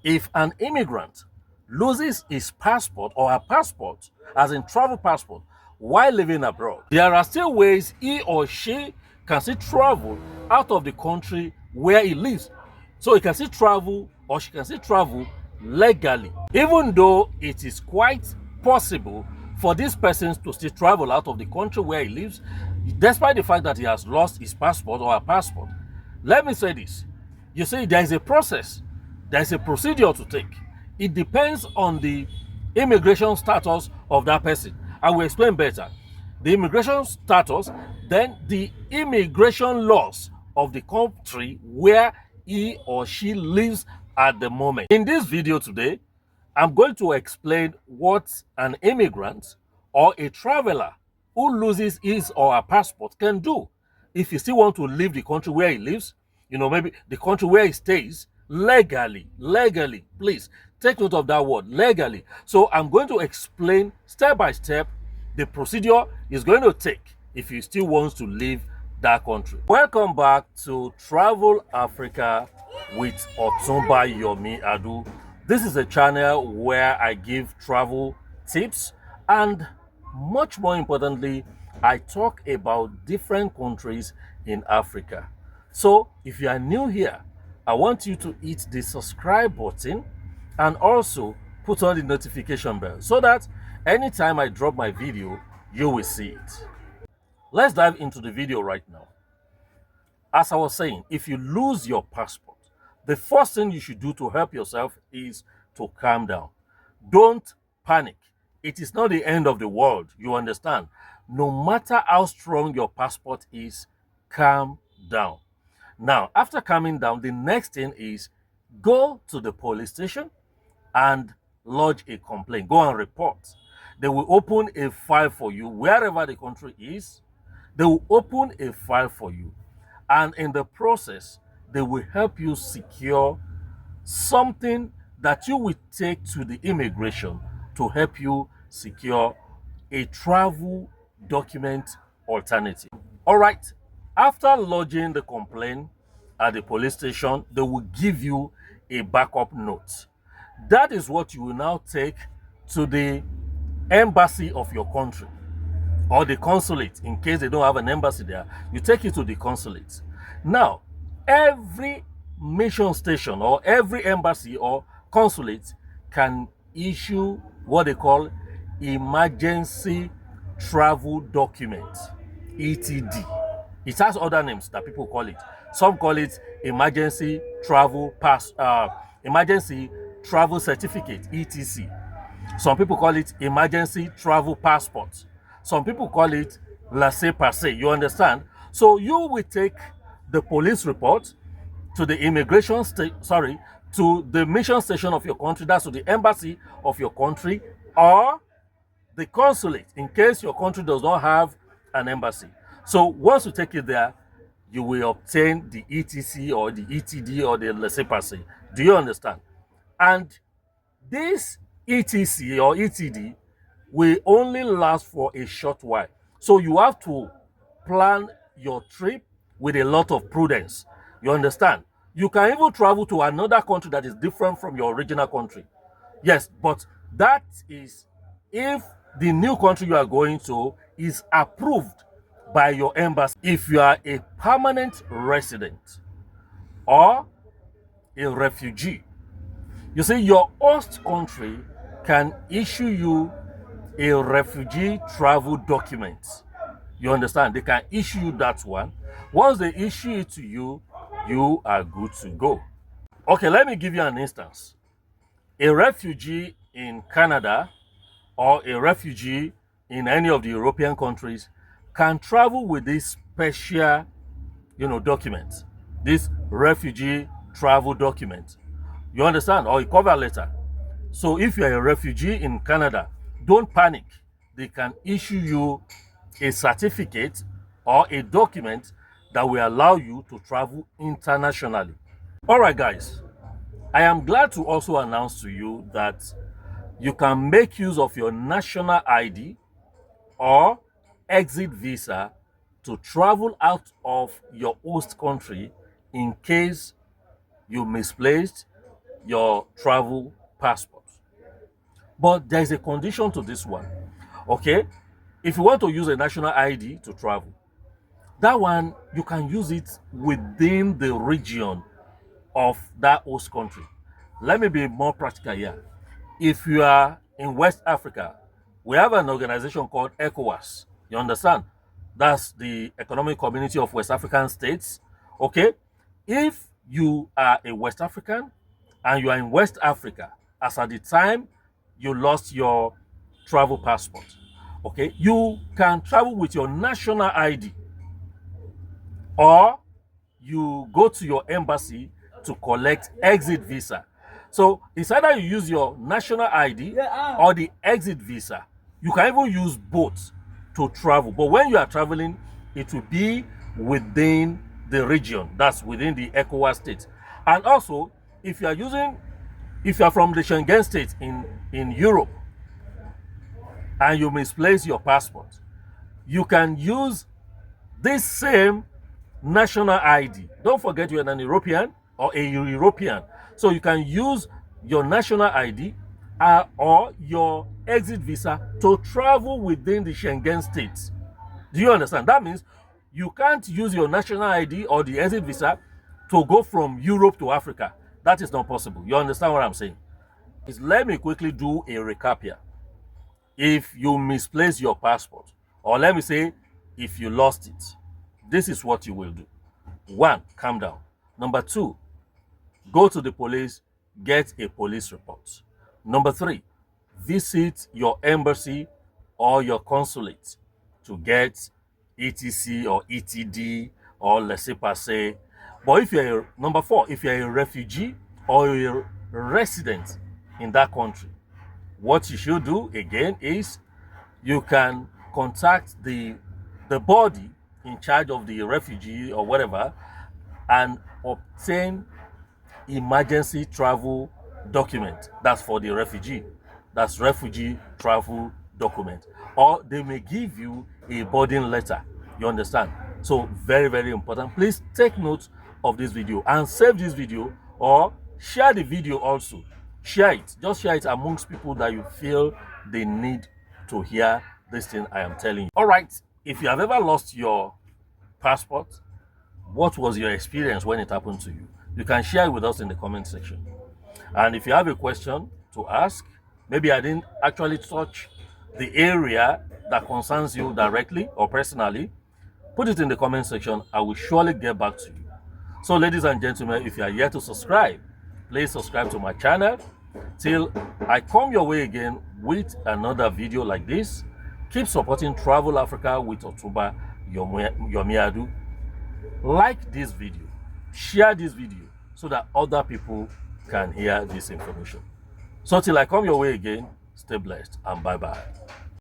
If an immigrant loses his passport or her passport, as in travel passport, while living abroad, there are still ways he or she can still travel out of the country where he lives. So he can still travel or she can still travel legally, even though it is quite possible for these persons to still travel out of the country where he lives, despite the fact that he has lost his passport or her passport. Let me say this. You see, there is a process, there is a procedure to take. It depends on the immigration status of that person. I will explain better. The immigration status, then the immigration laws of the country where he or she lives at the moment. In this video today, I'm going to explain what an immigrant or a traveler who loses his or her passport can do if he still want to leave the country where he lives, maybe the country where he stays legally. Please take note of that word, legally. So I'm going to explain step by step the procedure is going to take if he still wants to leave that country. Welcome back to Travel Africa with Otunba Yomi Adu. This is a channel where I give travel tips and, much more importantly, I talk about different countries in Africa. So if you are new here, I want you to hit the subscribe button and also put on the notification bell so that anytime I drop my video, you will see it. Let's dive into the video right now. As I was saying, if you lose your passport, the first thing you should do to help yourself is to calm down. Don't panic. It is not the end of the world, you understand? No matter how strong your passport is, calm down. Now, after calming down, the next thing is go to the police station and lodge a complaint. Go and report. They will open a file for you wherever the country is. They will open a file for you. And in the process, they will help you secure something that you will take to the immigration to help you secure a travel document alternative. All right, after lodging the complaint at the police station, they will give you a backup note. That is what you will now take to the embassy of your country or the consulate. In case they don't have an embassy there, you take it to the consulate. Now, every mission station or every embassy or consulate can issue what they call emergency travel document, ETD. It has other names that people call it. Some call it emergency travel emergency travel certificate, ETC. Some people call it emergency travel passport. Some people call it laissez-passer. You understand? So you will take the police report to the to the mission station of your country, that's to the embassy of your country, or the consulate in case your country does not have an embassy. So once you take it there, you will obtain the ETC or the ETD or the laissez-passer. Do you understand? And this ETC or ETD will only last for a short while. So you have to plan your trip with a lot of prudence. You understand? You can even travel to another country that is different from your original country. Yes, but that is if the new country you are going to is approved by your embassy. If you are a permanent resident or a refugee, you see, your host country can issue you a refugee travel document. You understand? They can issue you that one. Once they issue it to you, you are good to go. Okay, let me give you an instance. A refugee in Canada or a refugee in any of the European countries can travel with this special, document, this refugee travel document. You understand? Or a cover letter. So if you're a refugee in Canada, don't panic. They can issue you a certificate or a document that will allow you to travel internationally. All right, guys. I am glad to also announce to you that you can make use of your national ID or exit visa to travel out of your host country in case you misplaced your travel passport. But there is a condition to this one. Okay? If you want to use a national ID to travel, that one you can use it within the region of that host country. Let me be more practical here. If you are in West Africa, we have an organization called ECOWAS. You understand? That's the Economic Community of West African States. Okay? If you are a West African and you are in West Africa, as at the time you lost your travel passport, okay, you can travel with your national ID, or you go to your embassy to collect exit visa. So it's either you use your national ID or the exit visa. You can even use both to travel. But when you are traveling, it will be within the region, that's within the ECOWAS state. And also, if you are from the Schengen state in Europe and you misplace your passport, you can use this same national ID. Don't forget you're an European or a European. So you can use your national ID or your exit visa to travel within the Schengen states. Do you understand? That means you can't use your national ID or the exit visa to go from Europe to Africa. That is not possible. You understand what I'm saying? Let me quickly do a recap here. If you misplace your passport, or let me say, if you lost it, this is what you will do. 1, calm down. Number 2, go to the police, get a police report. Number 3, visit your embassy or your consulate to get ETC or ETD or laissez-passer. But if you're number 4, if you're a refugee or a resident in that country, what you should do again is you can contact the body in charge of the refugee or whatever and obtain emergency travel document. That's for the refugee. That's refugee travel document. Or they may give you a boarding letter. You understand? So very, very important. Please take note of this video and save this video, or share the video also. Share it. Just share it amongst people that you feel they need to hear this thing I am telling you. All right. If you have ever lost your passport, what was your experience when it happened to you? You can share it with us in the comment section. And if you have a question to ask, maybe I didn't actually touch the area that concerns you directly or personally, put it in the comment section. I will surely get back to you. So ladies and gentlemen, if you are yet to subscribe, please subscribe to my channel till I come your way again with another video like this. Keep supporting Travel Africa with Otunba Yomi Adu. Like this video, share this video so that other people can hear this information. So till I come your way again, stay blessed and bye-bye.